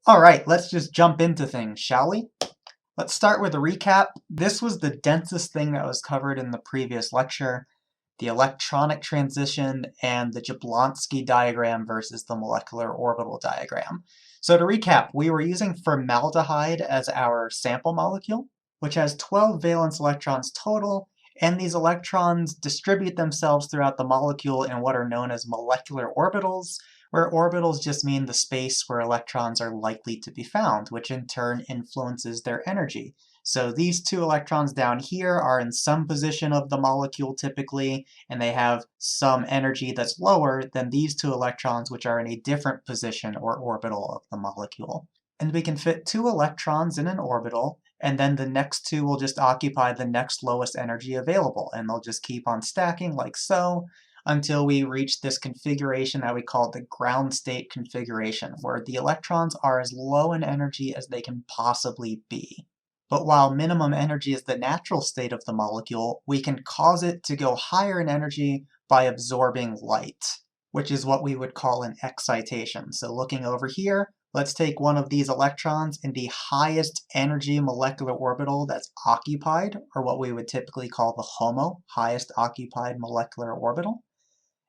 Alright, let's just jump into things, shall we? Let's start with a recap. This was the densest thing that was covered in the previous lecture, the electronic transition and the Jablonski diagram versus the molecular orbital diagram. So to recap, we were using formaldehyde as our sample molecule, which has 12 valence electrons total, and these electrons distribute themselves throughout the molecule in what are known as molecular orbitals, where orbitals just mean the space where electrons are likely to be found, which in turn influences their energy. So these two electrons down here are in some position of the molecule typically, and they have some energy that's lower than these two electrons, which are in a different position or orbital of the molecule. And we can fit two electrons in an orbital, and then the next two will just occupy the next lowest energy available, and they'll just keep on stacking like so, until we reach this configuration that we call the ground state configuration, where the electrons are as low in energy as they can possibly be. But while minimum energy is the natural state of the molecule, we can cause it to go higher in energy by absorbing light, which is what we would call an excitation. So looking over here, let's take one of these electrons in the highest energy molecular orbital that's occupied, or what we would typically call the HOMO, highest occupied molecular orbital.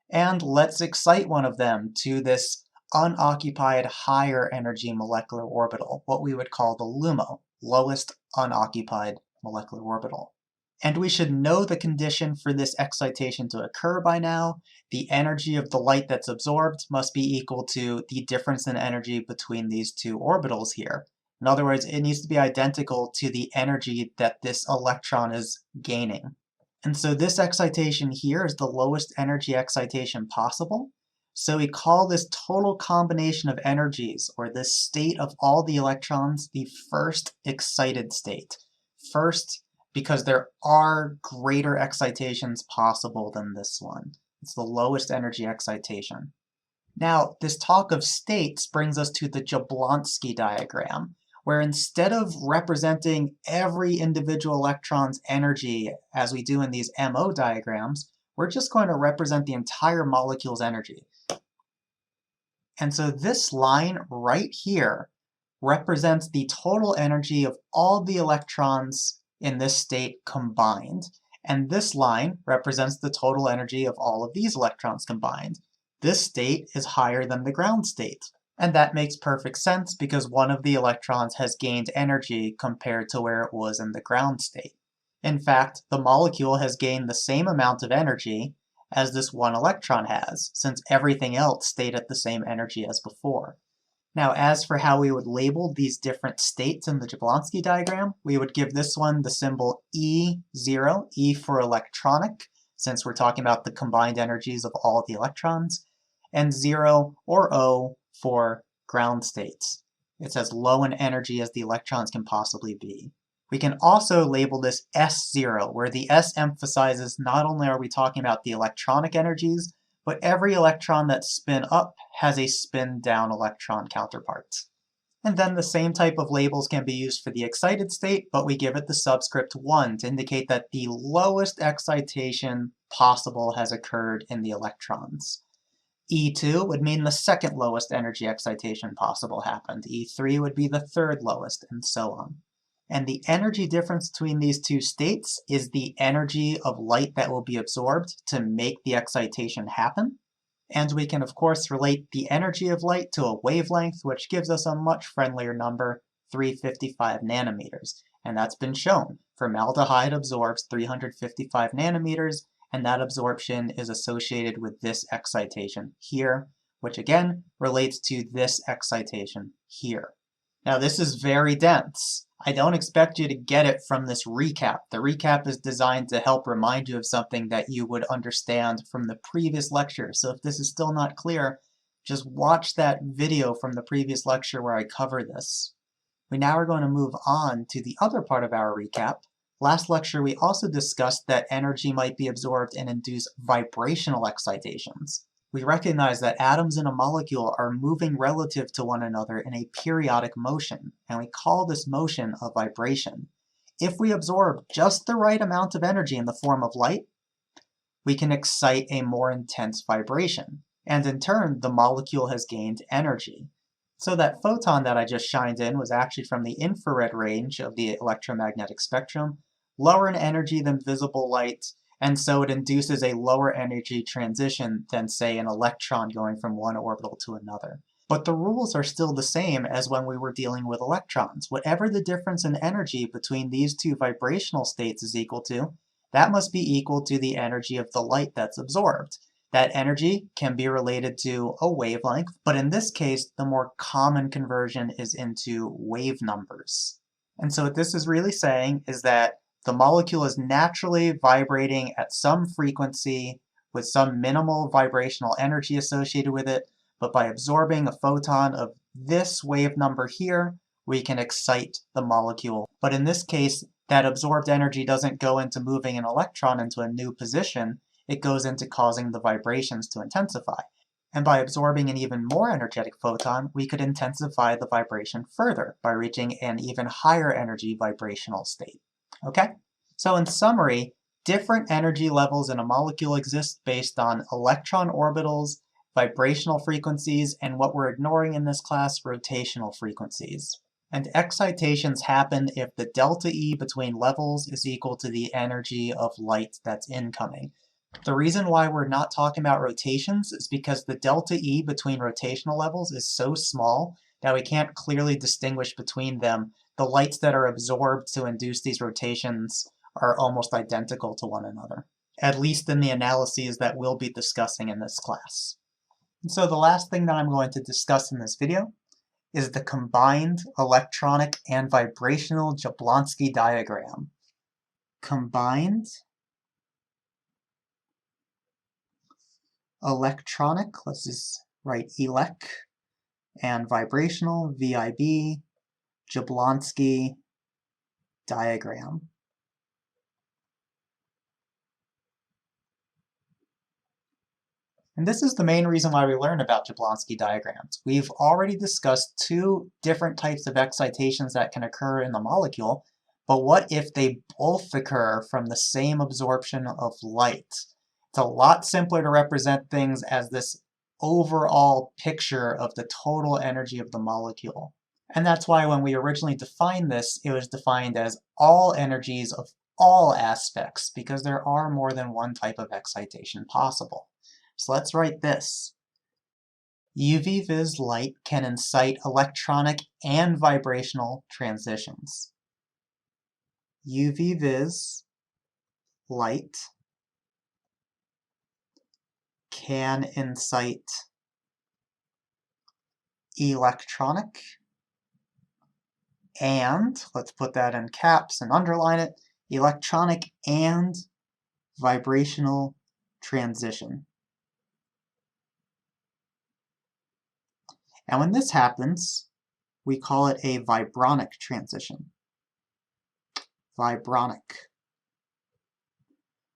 And let's excite one of them to this unoccupied higher energy molecular orbital, what we would call the LUMO, lowest unoccupied molecular orbital. And we should know the condition for this excitation to occur by now. The energy of the light that's absorbed must be equal to the difference in energy between these two orbitals here. In other words, it needs to be identical to the energy that this electron is gaining. And so this excitation here is the lowest energy excitation possible. So we call this total combination of energies, or this state of all the electrons, the first excited state. First, because there are greater excitations possible than this one. It's the lowest energy excitation. Now, this talk of states brings us to the Jablonski diagram, where instead of representing every individual electron's energy as we do in these MO diagrams, we're just going to represent the entire molecule's energy. And so this line right here represents the total energy of all the electrons in this state combined. And this line represents the total energy of all of these electrons combined. This state is higher than the ground state. And that makes perfect sense because one of the electrons has gained energy compared to where it was in the ground state. In fact, the molecule has gained the same amount of energy as this one electron has, since everything else stayed at the same energy as before. Now, as for how we would label these different states in the Jablonski diagram, we would give this one the symbol E0, E for electronic, since we're talking about the combined energies of all the electrons, and 0 or O for ground states. It's as low in energy as the electrons can possibly be. We can also label this S0, where the S emphasizes not only are we talking about the electronic energies, but every electron that's spin up has a spin down electron counterpart. And then the same type of labels can be used for the excited state, but we give it the subscript 1 to indicate that the lowest excitation possible has occurred in the electrons. E2 would mean the second lowest energy excitation possible happened. E3 would be the third lowest, and so on. And the energy difference between these two states is the energy of light that will be absorbed to make the excitation happen. And we can, of course, relate the energy of light to a wavelength, which gives us a much friendlier number, 355 nanometers. And that's been shown. Formaldehyde absorbs 355 nanometers, and that absorption is associated with this excitation here, which again relates to this excitation here. Now this is very dense. I don't expect you to get it from this recap. The recap is designed to help remind you of something that you would understand from the previous lecture. So if this is still not clear, just watch that video from the previous lecture where I cover this. We now are going to move on to the other part of our recap. Last lecture, we also discussed that energy might be absorbed and induce vibrational excitations. We recognize that atoms in a molecule are moving relative to one another in a periodic motion, and we call this motion a vibration. If we absorb just the right amount of energy in the form of light, we can excite a more intense vibration, and in turn, the molecule has gained energy. So that photon that I just shined in was actually from the infrared range of the electromagnetic spectrum, lower in energy than visible light, and so it induces a lower energy transition than, say, an electron going from one orbital to another. But the rules are still the same as when we were dealing with electrons. Whatever the difference in energy between these two vibrational states is equal to, that must be equal to the energy of the light that's absorbed. That energy can be related to a wavelength, but in this case, the more common conversion is into wave numbers. And so what this is really saying is that the molecule is naturally vibrating at some frequency with some minimal vibrational energy associated with it, but by absorbing a photon of this wave number here, we can excite the molecule. But in this case, that absorbed energy doesn't go into moving an electron into a new position, it goes into causing the vibrations to intensify. And by absorbing an even more energetic photon, we could intensify the vibration further by reaching an even higher energy vibrational state. Okay? So in summary, different energy levels in a molecule exist based on electron orbitals, vibrational frequencies, and what we're ignoring in this class, rotational frequencies. And excitations happen if the delta E between levels is equal to the energy of light that's incoming. The reason why we're not talking about rotations is because the delta E between rotational levels is so small that we can't clearly distinguish between them. The lights that are absorbed to induce these rotations are almost identical to one another, at least in the analyses that we'll be discussing in this class. And so the last thing that I'm going to discuss in this video is the combined electronic and vibrational Jablonski diagram. Combined electronic, let's just write elec, and vibrational, VIB, Jablonski diagram. And this is the main reason why we learn about Jablonski diagrams. We've already discussed two different types of excitations that can occur in the molecule, but what if they both occur from the same absorption of light? It's a lot simpler to represent things as this overall picture of the total energy of the molecule. And that's why when we originally defined this, it was defined as all energies of all aspects, because there are more than one type of excitation possible. So let's write this. UV-vis light can incite electronic and vibrational transitions. UV-vis light can incite electronic and, let's put that in caps and underline it, electronic and vibrational transition. And when this happens, we call it a vibronic transition. Vibronic.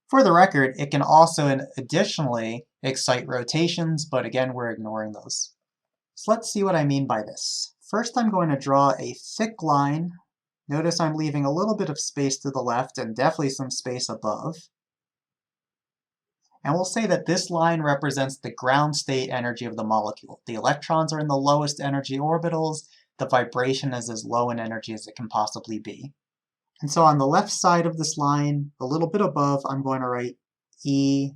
For the record, it can also additionally excite rotations, but again, we're ignoring those. So let's see what I mean by this. First, I'm going to draw a thick line. Notice I'm leaving a little bit of space to the left and definitely some space above. And we'll say that this line represents the ground state energy of the molecule. The electrons are in the lowest energy orbitals. The vibration is as low in energy as it can possibly be. And so on the left side of this line, a little bit above, I'm going to write E0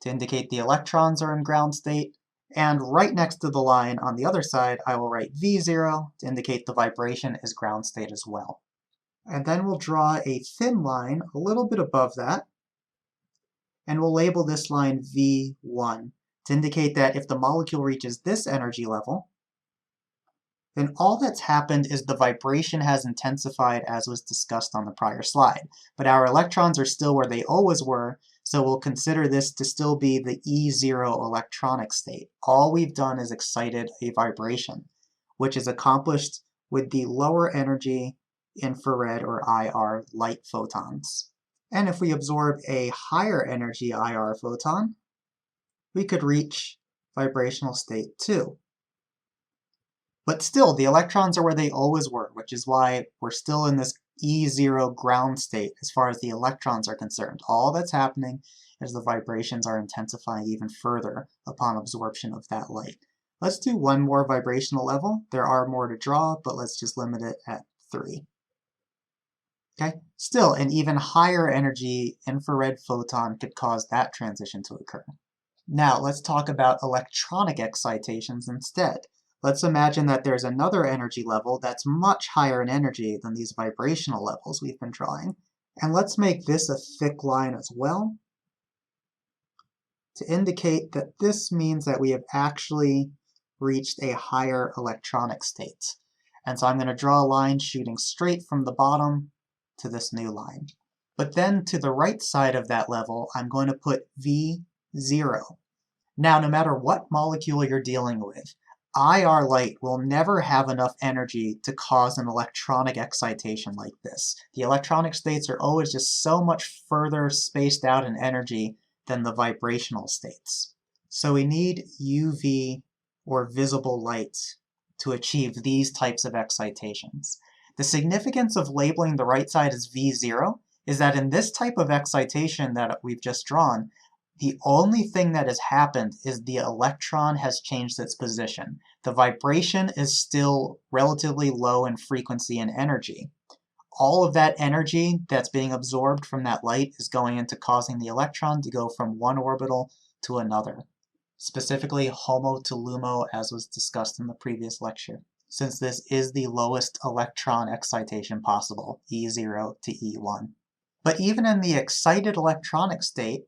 to indicate the electrons are in ground state. And right next to the line on the other side, I will write V0 to indicate the vibration is ground state as well. And then we'll draw a thin line a little bit above that. And we'll label this line V1 to indicate that if the molecule reaches this energy level, then all that's happened is the vibration has intensified as was discussed on the prior slide. But our electrons are still where they always were, so we'll consider this to still be the E0 electronic state. All we've done is excited a vibration, which is accomplished with the lower energy infrared or IR light photons. And if we absorb a higher energy IR photon, we could reach vibrational state 2. But still, the electrons are where they always were, which is why we're still in this E0 ground state as far as the electrons are concerned. All that's happening is the vibrations are intensifying even further upon absorption of that light. Let's do one more vibrational level. There are more to draw, but let's just limit it at 3. Okay, still an even higher energy infrared photon could cause that transition to occur. Now let's talk about electronic excitations instead. Let's imagine that there's another energy level that's much higher in energy than these vibrational levels we've been drawing. And let's make this a thick line as well to indicate that this means that we have actually reached a higher electronic state. And so I'm going to draw a line shooting straight from the bottom to this new line. But then to the right side of that level, I'm going to put V0. Now, no matter what molecule you're dealing with, IR light will never have enough energy to cause an electronic excitation like this. The electronic states are always just so much further spaced out in energy than the vibrational states. So we need UV or visible light to achieve these types of excitations. The significance of labeling the right side as V0 is that in this type of excitation that we've just drawn, the only thing that has happened is the electron has changed its position. The vibration is still relatively low in frequency and energy. All of that energy that's being absorbed from that light is going into causing the electron to go from one orbital to another, specifically HOMO to LUMO, as was discussed in the previous lecture, since this is the lowest electron excitation possible, E0 to E1. But even in the excited electronic state,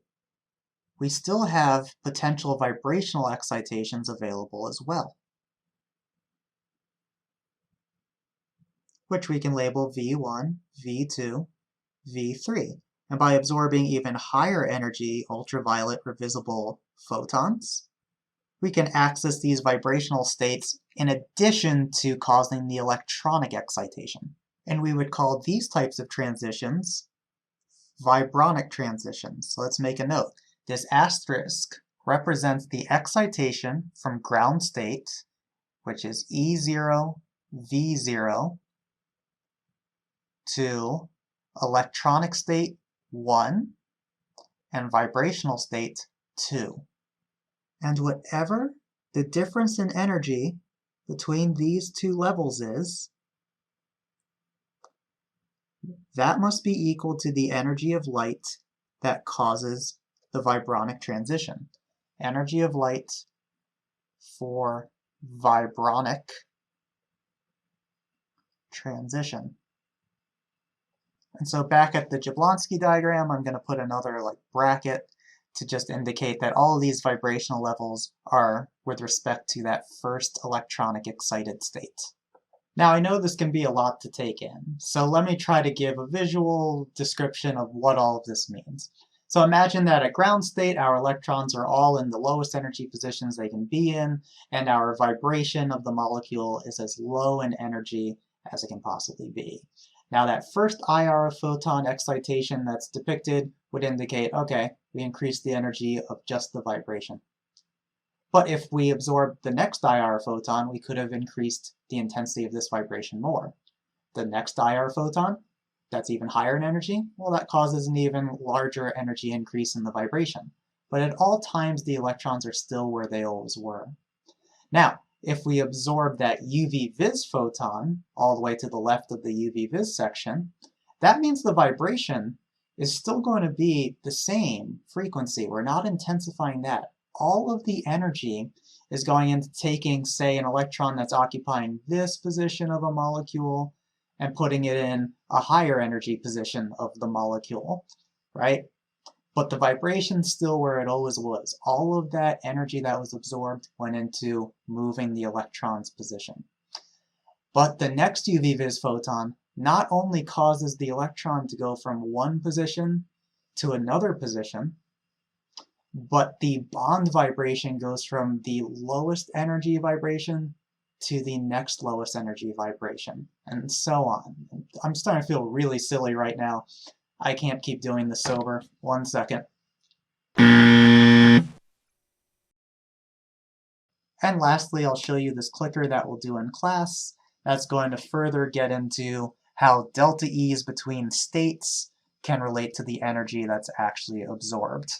we still have potential vibrational excitations available as well, which we can label V1, V2, V3. And by absorbing even higher energy ultraviolet or visible photons, we can access these vibrational states in addition to causing the electronic excitation. And we would call these types of transitions Vibronic transitions. So let's make a note. This asterisk represents the excitation from ground state, which is E0, V0, to electronic state 1 and vibrational state 2. And whatever the difference in energy between these two levels is, that must be equal to the energy of light that causes the vibronic transition. Energy of light for vibronic transition. And so back at the Jablonski diagram, I'm going to put another bracket to just indicate that all of these vibrational levels are with respect to that first electronic excited state. Now I know this can be a lot to take in, so let me try to give a visual description of what all of this means. So imagine that at ground state, our electrons are all in the lowest energy positions they can be in, and our vibration of the molecule is as low in energy as it can possibly be. Now that first IR photon excitation that's depicted would indicate, okay, we increased the energy of just the vibration. But if we absorbed the next IR photon, we could have increased the intensity of this vibration more. The next IR photon, that's even higher in energy, well, that causes an even larger energy increase in the vibration. But at all times, the electrons are still where they always were. Now, if we absorb that UV vis photon all the way to the left of the UV vis section, that means the vibration is still going to be the same frequency. We're not intensifying that. All of the energy is going into taking, say, an electron that's occupying this position of a molecule and putting it in a higher energy position of the molecule, right? But the vibration's still where it always was. All of that energy that was absorbed went into moving the electron's position. But the next UV vis photon not only causes the electron to go from one position to another position, but the bond vibration goes from the lowest energy vibration to the next lowest energy vibration, and so on. I'm starting to feel really silly right now. I can't keep doing this sober. 1 second. And lastly, I'll show you this clicker that we'll do in class. That's going to further get into how delta E's between states can relate to the energy that's actually absorbed.